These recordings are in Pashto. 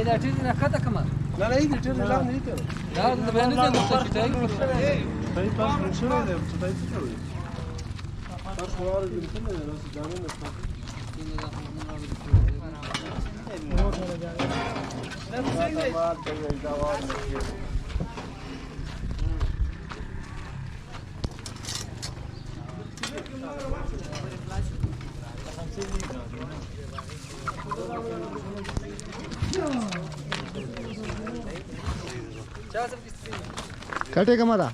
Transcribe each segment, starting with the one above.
دا ټیر نه کته کما نه نه دې ټیر لاندې دي دا د بیان نه د څه شي پای پاس شوی دی چې پای څه کوي تاسو واره دې څه نه راځي دا نه कटे कमारा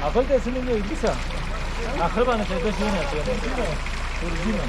اول ته سمې نه کیسه اخر باندې څه څه نه ورځینه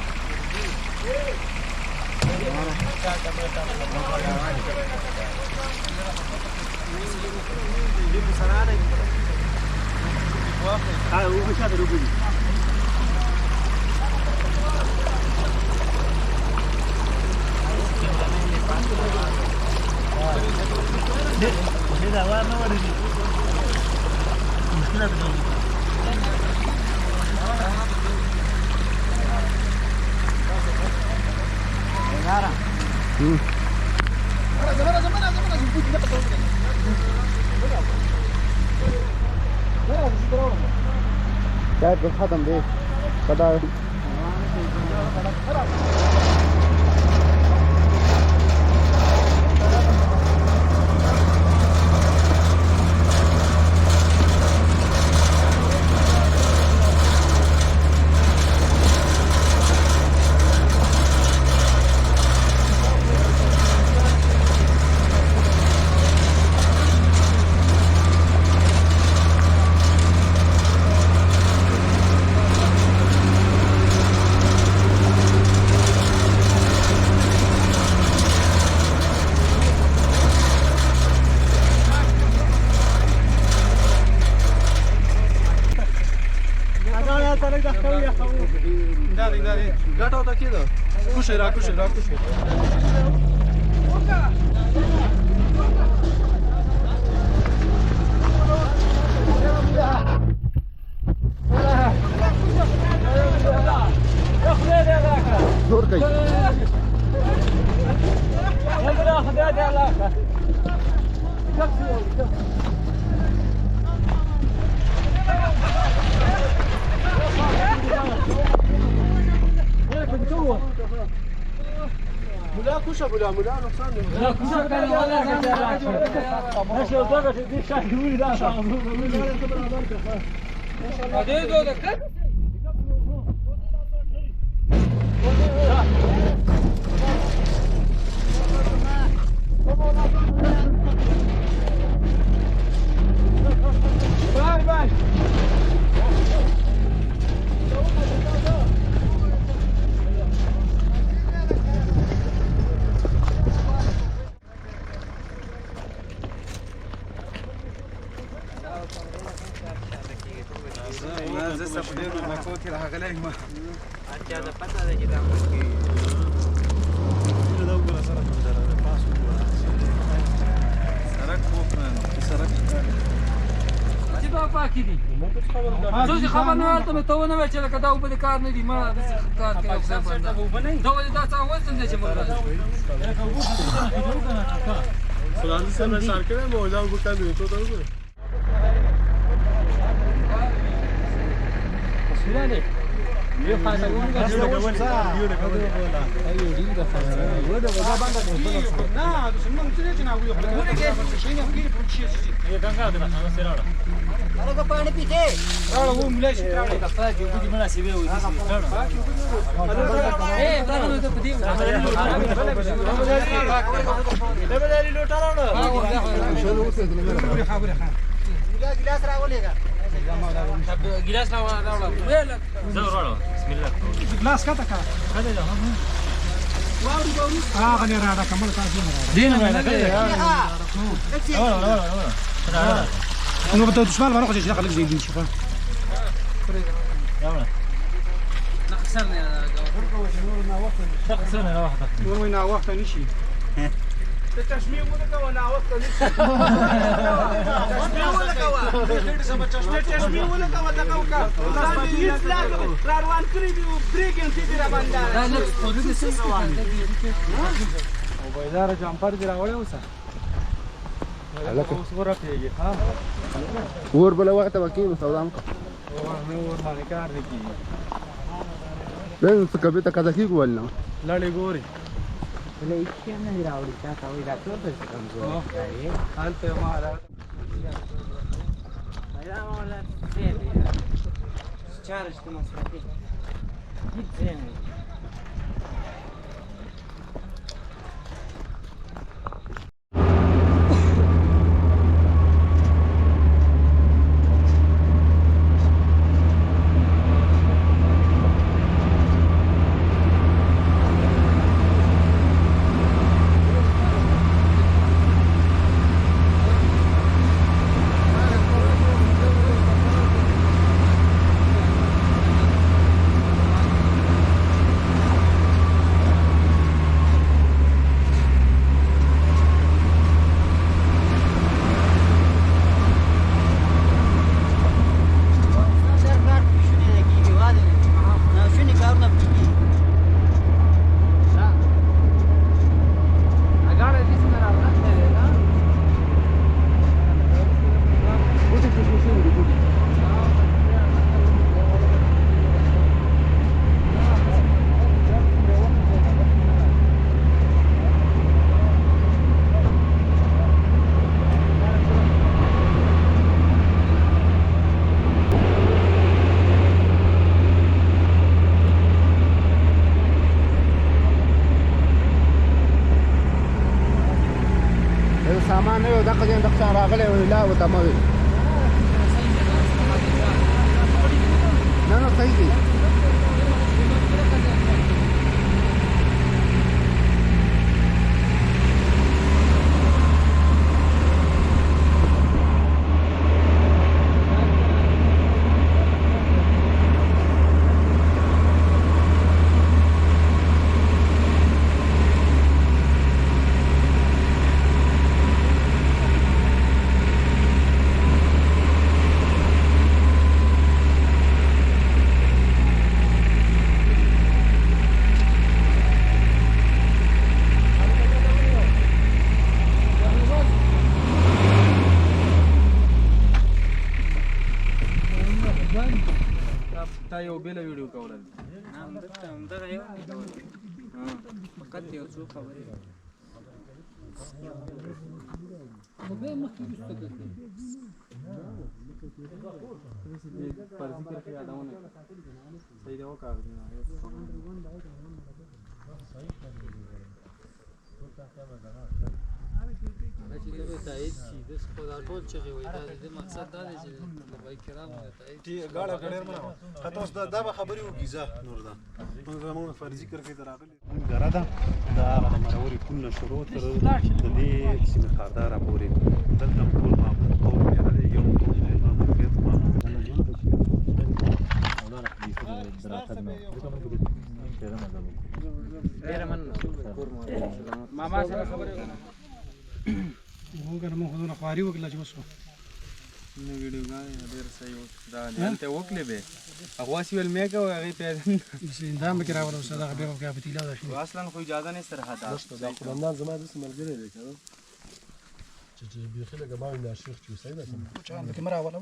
शायद खत्म दे पता Gata o takiego. Kuszy, ra. जोर काही ملا كوشة ملا نقصان پاکی دي زه خبر نه ورته ته ونه وای چې لکه دا وبد کار نه دي ما د کار کوي خو بنده دا ولې دا څه وځم چې موږ فلان سره سر کړه مولا وکړو ته ته وګوره سلامي یو خاصه ګورم چې دا ول څه یو نه کوي ایو دې دا ودا ودا باندې نه د سمون چې نه وي خو نه کې شي نه کېږي په شي یو څنګه ده نو سره هغه پانی پیته راو و ملای شي راو دا پاک یو دې مناسبه وي دې اے دا نو ته پدی دا بدالي لوټا راو شنو وته دې نه خبره ګلاس راولېګا ګلاس راوړل زه راوړل بسم الله ګلاس کا تکا خدای دا غني راډا کمل تاسو نه دین نه راډا نو په تاسو شمال باندې چې خلک زیږي شي راوړل نخسرنا خسرنا واحده ومن وقت نشي تشميه ولا كوا وقت نشي تشميه ولا كوا تشميه ولا كوا تقوكا راروان کړی دی بریک ان تیرا باندې دا نه خوري د څه او بازار جامپر دی راوړی اوسه اوس ورته ها ور بل وخت وکیل سودام او نور باندې کار نه کیږي دغه څه کبه ته کذا کی ګول نه لړې ګوري له هیڅ نه راوړي تا ته وی راځو ته کوم ځای حال ته ما را یا ولا دې چارج ته مسافه هیڅ نه سامان نه دا قضیه د ښار راغله ویلا و تموي نه صحیح دي له ویډیو کولای نام دته همدغه یو فقط یو څو خبرې نو به مخکې وسته پر ذکر کې یادونه صحیح دی وکړه چې دغه تایید شي د خدای ټول چې وي دا د مقصد دا دی چې د بای کرامو تایید تی غاړه کډیر منه خاطر اوس دا به خبري وکیزه نور دا موږ فرضي ذکر کې دراغلي غره ده دا مروري کله شروع تر د دې سیمه خاردار پورې دلته ټول معمول قوم یې هله یو قوم معمول کې ماما سره خبرې موږ نه خو نه خواري وکړه چې وسو نو ویډیو غاړي ډېر صحیح دا نه ته وکړې به هغه سیول مې کا هغه پیدا دا مې کرا ورو صدا به په پتیلا ده شي اصلا خو اجازه نه سره حدا دا خداندان زما د سمرګری دی کنه چې بيخي لګا باندې د شیخ چې سیدا سم چې ان کیمرا ولا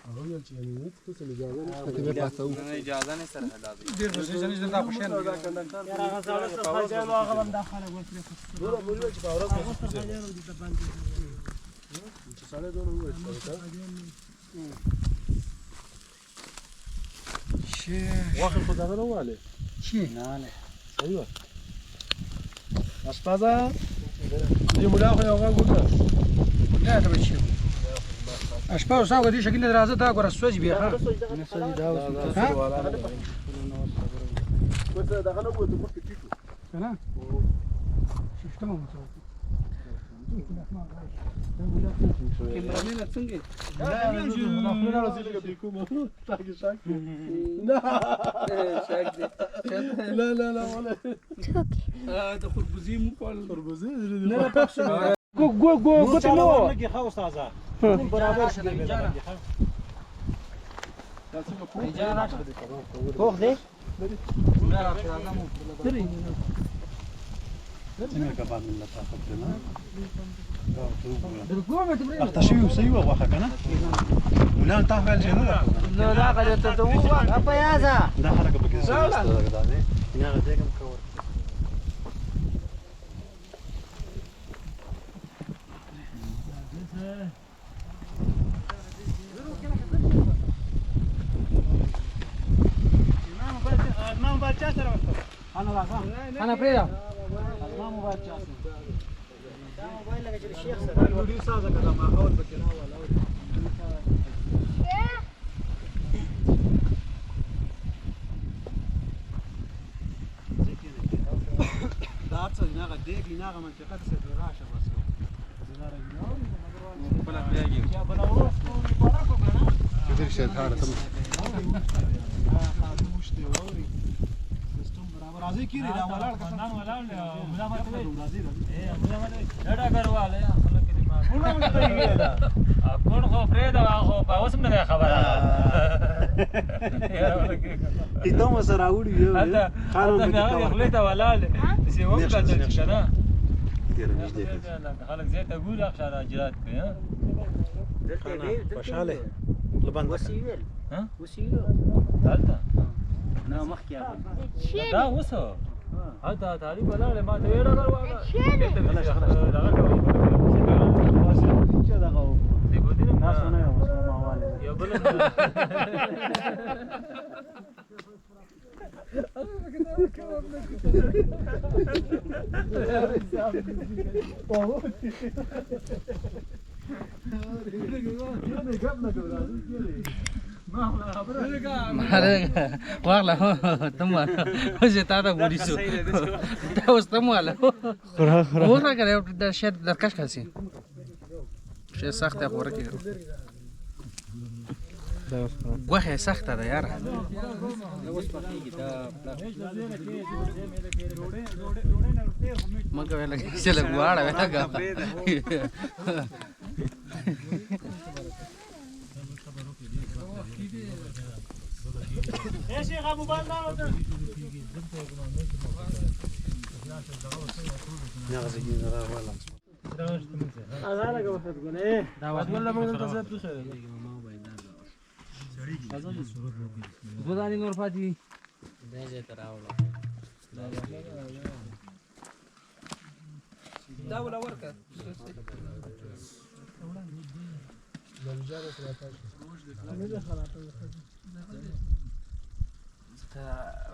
هغه یو چې نه څه اجازه نه اجازه نه سره حدا ډیر بس ځنې دا خوشاله یاره هغه سره خاجانو هغه هم داخله وسره دوه بولیو چې باور هغه سره خاجانو دي د باندې چې ساده دونه وایي شي واخر خدا نه واله شي نه نه ايوه اسپازا دې مولا خو یو غوږ دا ته بچي اشپاو ساو دې شکل درازه دا ګور سوځ بیا ها نه سړي دا ها کوته دا غنو کوته مخکې ټیټو کنه سیستم مو څه کیمرامین څنګه لا ولا د خربوزي مو کول خربوزي ګو ته نو کې خو استاد برابر شه خوخ دی څنګه کباب من طاقت نه درګومه ته اختشوي وسيوه واخا کنه ولان تحويل جنوب نو دا غره ته ته وو اپا یازا دا حرکه بکې سره دا نه یا غته کوم کور امام بچا سره وته انا پریدا امام بچا سره دا موبایل لګی چې شیخ سره ویډیو سازه کړه ما حول بکې نه ولا دا څه نه غدې نه غو منطقه څه راشه بس بل پیاږي كثير شيء هذا تم راځي کیږي دا ولاړ کسان ولاړ ملامت دی ملامت ډډا کرواله خلک دې ما ملامت دی دا کون خو فريد خو په اوس نه خبره ایدوم سره وړي یو خانو دې خپل ته ولاله چې وکړه چې کنه ډیر نږدې خلک زیاته ګول اخشار اجرات کوي ها خوشاله لبند وسیول ها وسیول دلته نو مخکې دا وسو هدا تعریف ولاله ما ته ویډا کرواله دې بده نه نه یو ماواله یو بل واغله تم وځه تا ته ګورې شو دا اوس تم واله وره کړه دا شاید درکش کړي شي سخته خوره کې غوښه سخته ده یار مګه ولا چې لګواړه ولاګه ايش يا ابو بالنا نغزي نرا ولا هذا لك واحد تقول ايه دعوات ولا ما انت زاد بخير دوه دانې نور پاتې دي دا ولا ورکه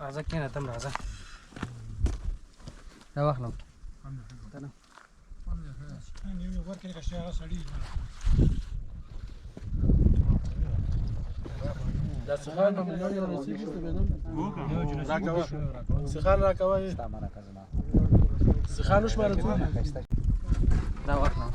راځه کېنه تم راځه دا واخلم سخان راکوه سخان وشماره تو دا واخلم